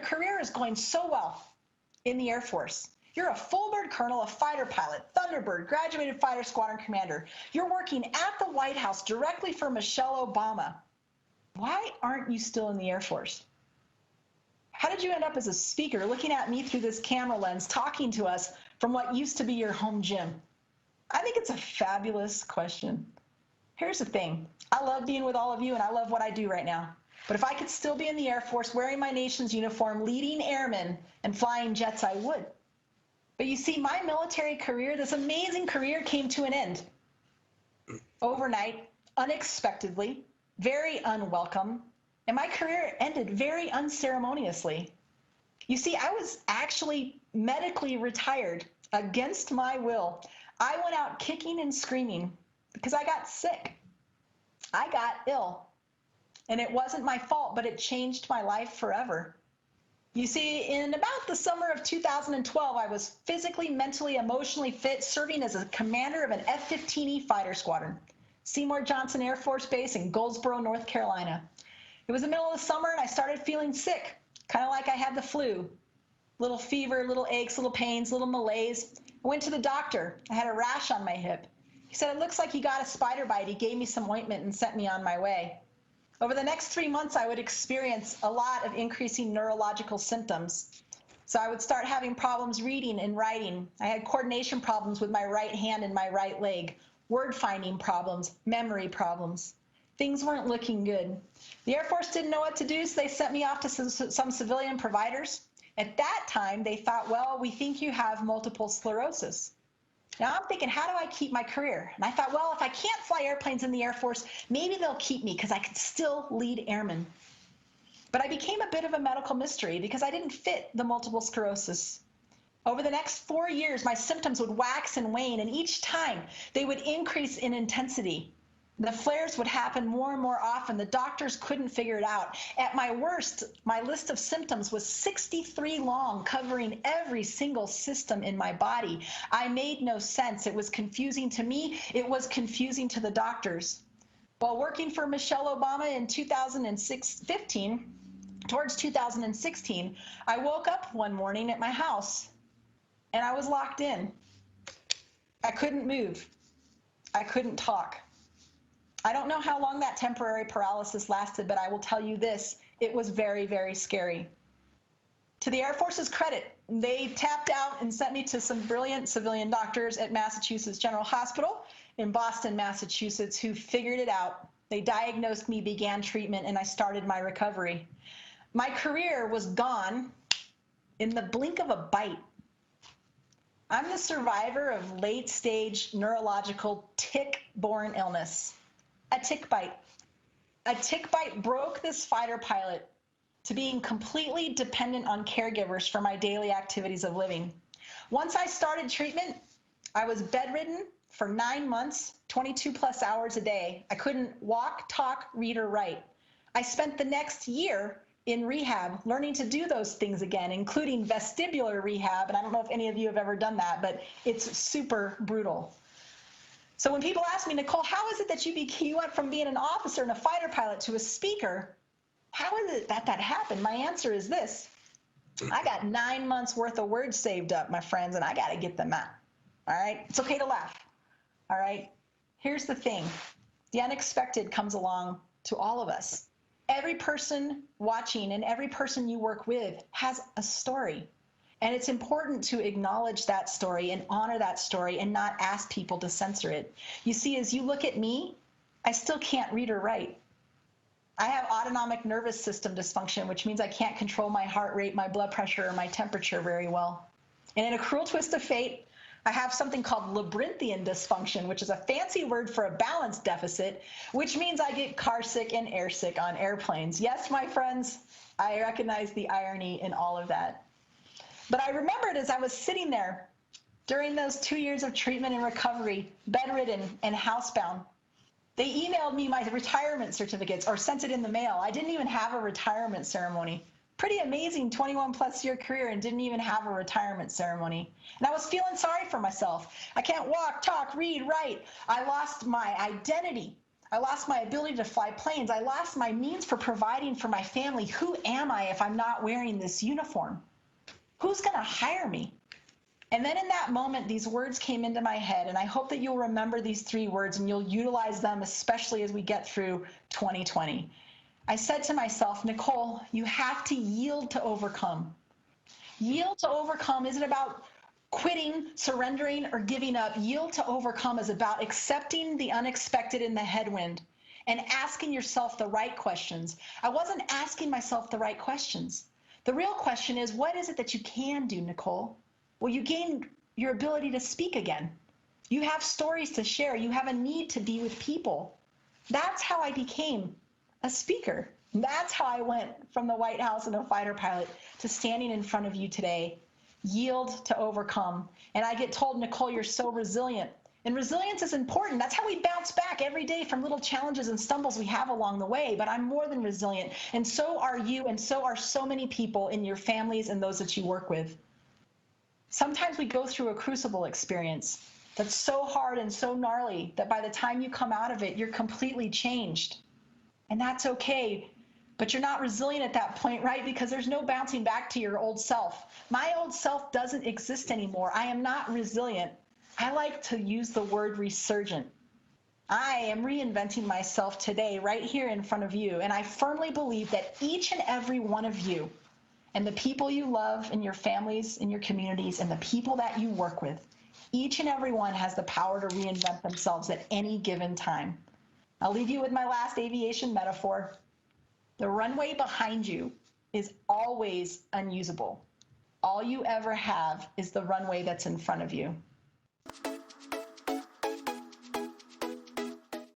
your career is going so well in the Air Force. You're a full bird colonel, a fighter pilot, Thunderbird, graduated fighter squadron commander. You're working at the White House directly for Michelle Obama. Why aren't you still in the Air Force? How did you end up as a speaker, looking at me through this camera lens, talking to us from what used to be your home gym? I think it's a fabulous question. Here's the thing. I love being with all of you, and I love what I do right now. But if I could still be in the Air Force wearing my nation's uniform, leading airmen and flying jets, I would. But you see, my military career, this amazing career, came to an end. Overnight, unexpectedly, very unwelcome, and my career ended very unceremoniously. You see, I was actually medically retired against my will. I went out kicking and screaming because I got sick. I got ill. And it wasn't my fault, but it changed my life forever. You see, in about the summer of 2012, I was physically, mentally, emotionally fit, serving as a commander of an F-15E fighter squadron, Seymour Johnson Air Force Base in Goldsboro, North Carolina. It was the middle of the summer, and I started feeling sick, kind of like I had the flu. Little fever, little aches, little pains, little malaise. I went to the doctor. I had a rash on my hip. He said, "It looks like you got a spider bite." He gave me some ointment and sent me on my way. Over the next 3 months, I would experience a lot of increasing neurological symptoms. So I would start having problems reading and writing. I had coordination problems with my right hand and my right leg, word finding problems, memory problems. Things weren't looking good. The Air Force didn't know what to do, so they sent me off to some civilian providers. At that time, they thought, well, we think you have multiple sclerosis. Now I'm thinking, how do I keep my career? And I thought, well, if I can't fly airplanes in the Air Force, maybe they'll keep me because I could still lead airmen. But I became a bit of a medical mystery because I didn't fit the multiple sclerosis. Over the next 4 years, my symptoms would wax and wane, and each time they would increase in intensity. The flares would happen more and more often. The doctors couldn't figure it out. At my worst, my list of symptoms was 63 long, covering every single system in my body. I made no sense. It was confusing to me. It was confusing to the doctors. While working for Michelle Obama in 2015, towards 2016, I woke up one morning at my house, and I was locked in. I couldn't move. I couldn't talk. I don't know how long that temporary paralysis lasted, but I will tell you this, it was very, very scary. To the Air Force's credit, they tapped out and sent me to some brilliant civilian doctors at Massachusetts General Hospital in Boston, Massachusetts, who figured it out. They diagnosed me, began treatment, and I started my recovery. My career was gone in the blink of a bite. I'm the survivor of late-stage neurological tick-borne illness. A tick bite. A tick bite broke this fighter pilot to being completely dependent on caregivers for my daily activities of living. Once I started treatment, I was bedridden for 9 months, 22 plus hours a day. I couldn't walk, talk, read, or write. I spent the next year in rehab learning to do those things again, including vestibular rehab. And I don't know if any of you have ever done that, but it's super brutal. So when people ask me, Nicole, how is it that you went from being an officer and a fighter pilot to a speaker? How is it that that happened? My answer is this. I got 9 months worth of words saved up, my friends, and I got to get them out. All right? It's okay to laugh. All right? Here's the thing. The unexpected comes along to all of us. Every person watching and every person you work with has a story. And it's important to acknowledge that story and honor that story and not ask people to censor it. You see, as you look at me, I still can't read or write. I have autonomic nervous system dysfunction, which means I can't control my heart rate, my blood pressure, or my temperature very well. And in a cruel twist of fate, I have something called labyrinthian dysfunction, which is a fancy word for a balance deficit, which means I get car sick and air sick on airplanes. Yes, my friends, I recognize the irony in all of that. But I remembered as I was sitting there during those 2 years of treatment and recovery, bedridden and housebound, they emailed me my retirement certificates or sent it in the mail. I didn't even have a retirement ceremony. Pretty amazing 21 plus year career and didn't even have a retirement ceremony. And I was feeling sorry for myself. I can't walk, talk, read, write. I lost my identity. I lost my ability to fly planes. I lost my means for providing for my family. Who am I if I'm not wearing this uniform? Who's going to hire me? And then in that moment, these words came into my head, and I hope that you'll remember these 3 words and you'll utilize them, especially as we get through 2020. I said to myself, Nicole, you have to yield to overcome. Yield to overcome isn't about quitting, surrendering, or giving up. Yield to overcome is about accepting the unexpected in the headwind and asking yourself the right questions. I wasn't asking myself the right questions. The real question is, what is it that you can do, Nicole? Well, you gained your ability to speak again. You have stories to share. You have a need to be with people. That's how I became a speaker. That's how I went from the White House and a fighter pilot to standing in front of you today. Yield to overcome. And I get told, Nicole, you're so resilient. And resilience is important. That's how we bounce back every day from little challenges and stumbles we have along the way. But I'm more than resilient. And so are you, and so are so many people in your families and those that you work with. Sometimes we go through a crucible experience that's so hard and so gnarly that by the time you come out of it, you're completely changed. And that's okay. But you're not resilient at that point, right? Because there's no bouncing back to your old self. My old self doesn't exist anymore. I am not resilient. I like to use the word resurgent. I am reinventing myself today right here in front of you. And I firmly believe that each and every one of you and the people you love in your families, in your communities, and the people that you work with, each and every one has the power to reinvent themselves at any given time. I'll leave you with my last aviation metaphor. The runway behind you is always unusable. All you ever have is the runway that's in front of you.